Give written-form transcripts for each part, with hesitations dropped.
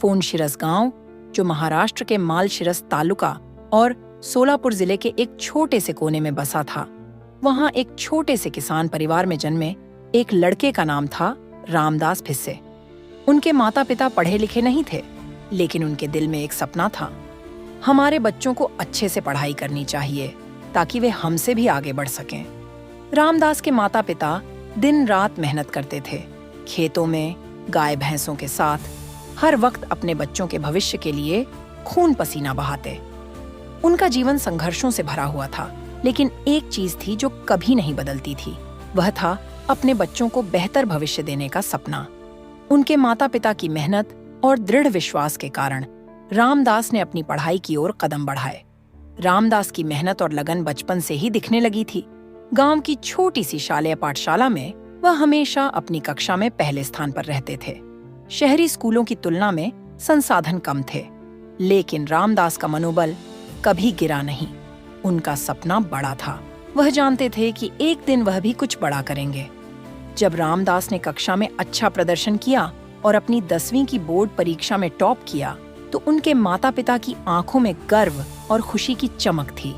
फोनशिरस गांव, जो महाराष्ट्र के मालशिरस तालुका और सोलापुर जिले के एक छोटे से कोने में बसा था, वहां एक छोटे से किसान परिवार में जन्मे एक लड़के का नाम था रामदास भिस्से। उनके माता पिता पढ़े लिखे नहीं थे, लेकिन उनके दिल में एक सपना था। हमारे बच्चों को अच्छे से पढ़ाई करनी चाहिए ताकि वे हमसे भी आगे बढ़ सकें। रामदास के माता पिता दिन रात मेहनत करते थे, खेतों में गाय भैंसों के साथ हर वक्त अपने बच्चों के भविष्य के लिए खून पसीना बहाते। उनका जीवन संघर्षों से भरा हुआ था, लेकिन एक चीज थी जो कभी नहीं बदलती थी। वह था अपने बच्चों को बेहतर भविष्य देने का सपना। उनके माता पिता की मेहनत और दृढ़ विश्वास के कारण रामदास ने अपनी पढ़ाई की ओर कदम बढ़ाए। रामदास की मेहनत और लगन बचपन से ही दिखने लगी थी। गांव की छोटी सी शालेय पाठशाला में वह हमेशा अपनी कक्षा में पहले स्थान पर रहते थे। शहरी स्कूलों की तुलना में संसाधन कम थे, लेकिन रामदास का मनोबल कभी गिरा नहीं। उनका सपना बड़ा था। वह जानते थे कि एक दिन वह भी कुछ बड़ा करेंगे। जब रामदास ने कक्षा में अच्छा प्रदर्शन किया और अपनी 10वीं की बोर्ड परीक्षा में टॉप किया, तो उनके माता पिता की आंखों में गर्व और खुशी की चमक थी।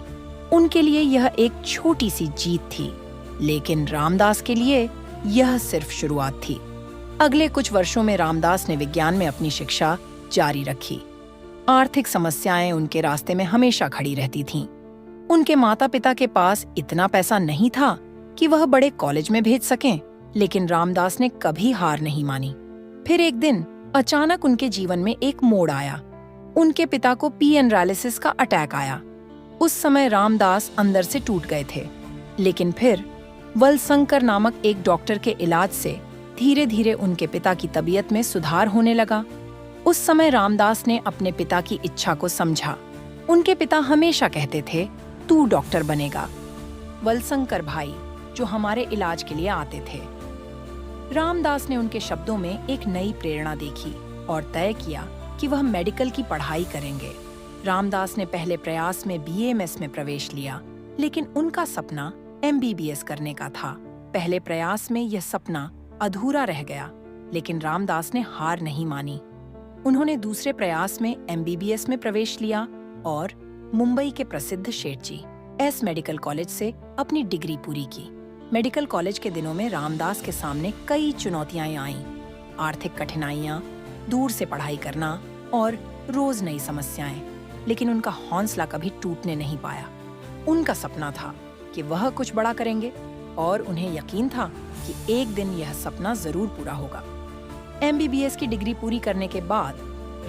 उनके लिए यह एक छोटी सी जीत थी, लेकिन रामदास के लिए यह सिर्फ शुरुआत थी। अगले कुछ वर्षों में रामदास ने विज्ञान में अपनी शिक्षा जारी रखी। आर्थिक समस्याएं उनके रास्ते में हमेशा खड़ी रहती थीं। उनके माता पिता के पास इतना पैसा नहीं था कि वह बड़े कॉलेज में भेज सकें, लेकिन रामदास ने कभी हार नहीं मानी। फिर एक दिन अचानक उनके जीवन में एक मोड़ आया। उनके पिता को पी-एनालिसिस का अटैक आया। उस समय रामदास अंदर से टूट गए थे, लेकिन फिर वलशंकर नामक एक डॉक्टर के इलाज से धीरे धीरे उनके पिता की तबीयत में सुधार होने लगा। उस समय रामदास ने अपने पिता की इच्छा को समझा। उनके पिता हमेशा कहते थे, तू डॉक्टर बनेगा, वलशंकर भाई, जो हमारे इलाज के लिए आते थे। रामदास ने उनके शब्दों में एक नई प्रेरणा देखी और तय किया कि वह मेडिकल की पढ़ाई करेंगे। रामदास ने पहले प्रयास में बीएमएस में प्रवेश लिया, लेकिन उनका सपना एमबीबीएस करने का था। पहले प्रयास में यह सपना अधूरा रह गया, लेकिन रामदास ने हार नहीं मानी। उन्होंने दूसरे प्रयास में एमबीबीएस में प्रवेश लिया और मुंबई के प्रसिद्ध शेठजी एस मेडिकल कॉलेज से अपनी डिग्री पूरी की। मेडिकल कॉलेज के दिनों में रामदास के सामने कई चुनौतियां आईं। आर्थिक कठिनाइयां, दूर से पढ़ाई करना और रोज नई समस्याएं, लेकिन उनका हौसला कभी टूटने नहीं पाया। उनका सपना था कि वह कुछ बड़ा करेंगे और उन्हें यकीन था कि एक दिन यह सपना जरूर पूरा होगा। एमबीबीएस की डिग्री पूरी करने के बाद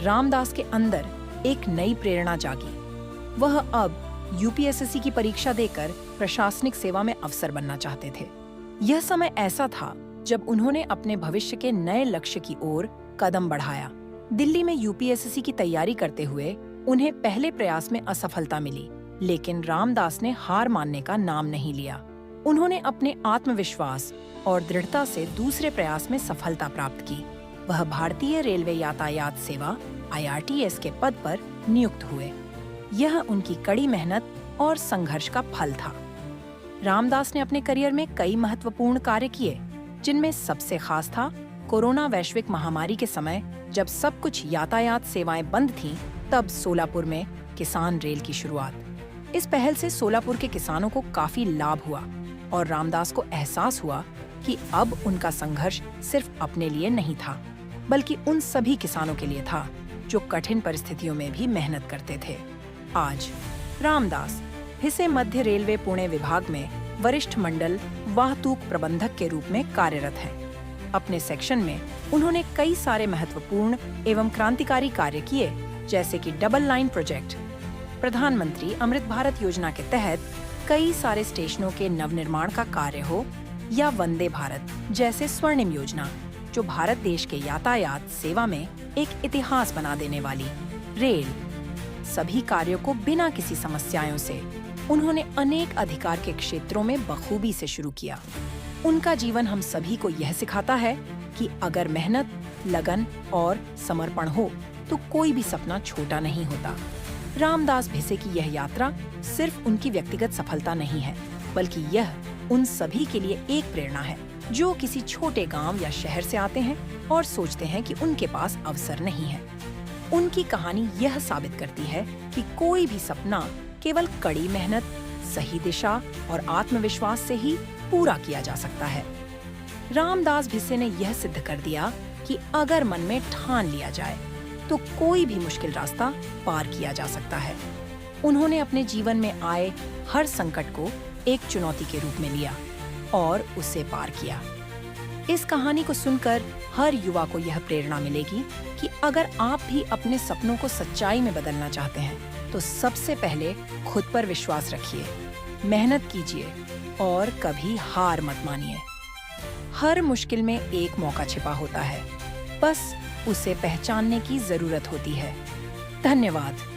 रामदास के अंदर एक नई प्रेरणा जागी। वह अब यूपीएसएससी की परीक्षा देकर प्रशासनिक सेवा में अफसर बनना चाहते थे। यह समय ऐसा था जब उन्होंने अपने भविष्य के नए लक्ष्य की ओर कदम बढ़ाया। दिल्ली में यूपीएसएससी की तैयारी करते हुए उन्हें पहले प्रयास में असफलता मिली, लेकिन रामदास ने हार मानने का नाम नहीं लिया। उन्होंने अपने आत्मविश्वास और दृढ़ता से दूसरे प्रयास में सफलता प्राप्त की। वह भारतीय रेलवे यातायात सेवा IRTS के पद पर नियुक्त हुए। यह उनकी कड़ी मेहनत और संघर्ष का फल था। रामदास ने अपने करियर में कई महत्वपूर्ण कार्य किए, जिनमें सबसे खास था कोरोना वैश्विक महामारी के समय जब सब कुछ यातायात सेवाएं बंद थीं, तब सोलापुर में किसान रेल की शुरुआत। इस पहल से सोलापुर के किसानों को काफी लाभ हुआ और रामदास को एहसास हुआ कि अब उनका संघर्ष सिर्फ अपने लिए नहीं था, बल्कि उन सभी किसानों के लिए था जो कठिन परिस्थितियों में भी मेहनत करते थे। आज रामदास भिसे मध्य रेलवे पुणे विभाग में वरिष्ठ मंडल वाहतूक प्रबंधक के रूप में कार्यरत हैं। अपने सेक्शन में उन्होंने कई सारे महत्वपूर्ण एवं क्रांतिकारी कार्य किए, जैसे कि डबल लाइन प्रोजेक्ट, प्रधानमंत्री अमृत भारत योजना के तहत कई सारे स्टेशनों के नवनिर्माण का कार्य हो, या वंदे भारत जैसे स्वर्णिम योजना, जो भारत देश के यातायात सेवा में एक इतिहास बना देने वाली रेल। सभी कार्यों को बिना किसी समस्याओं से उन्होंने अनेक अधिकार के क्षेत्रों में बखूबी से शुरू किया। उनका जीवन हम सभी को यह सिखाता है कि अगर मेहनत, लगन और समर्पण हो तो कोई भी सपना छोटा नहीं होता। रामदास भिसे की यह यात्रा सिर्फ उनकी व्यक्तिगत सफलता नहीं है, बल्कि यह उन सभी के लिए एक प्रेरणा है जो किसी छोटे गांव या शहर से आते हैं और सोचते हैं कि उनके पास अवसर नहीं है। उनकी कहानी यह साबित करती है कि कोई भी सपना केवल कड़ी मेहनत, सही दिशा और आत्मविश्वास से ही पूरा किया जा सकता है। रामदास भिसे ने यह सिद्ध कर दिया कि अगर मन में ठान लिया जाए तो कोई भी मुश्किल रास्ता पार किया जा सकता है। उन्होंने अपने जीवन में आए हर संकट को एक चुनौती के रूप में लिया और उसे पार किया। इस कहानी को सुनकर हर युवा को यह प्रेरणा मिलेगी कि अगर आप भी अपने सपनों को सच्चाई में बदलना चाहते हैं तो सबसे पहले खुद पर विश्वास रखिए, मेहनत कीजिए और कभी हार मत मानिए। हर मुश्किल में एक मौका छिपा होता है, बस उसे पहचानने की जरूरत होती है। धन्यवाद।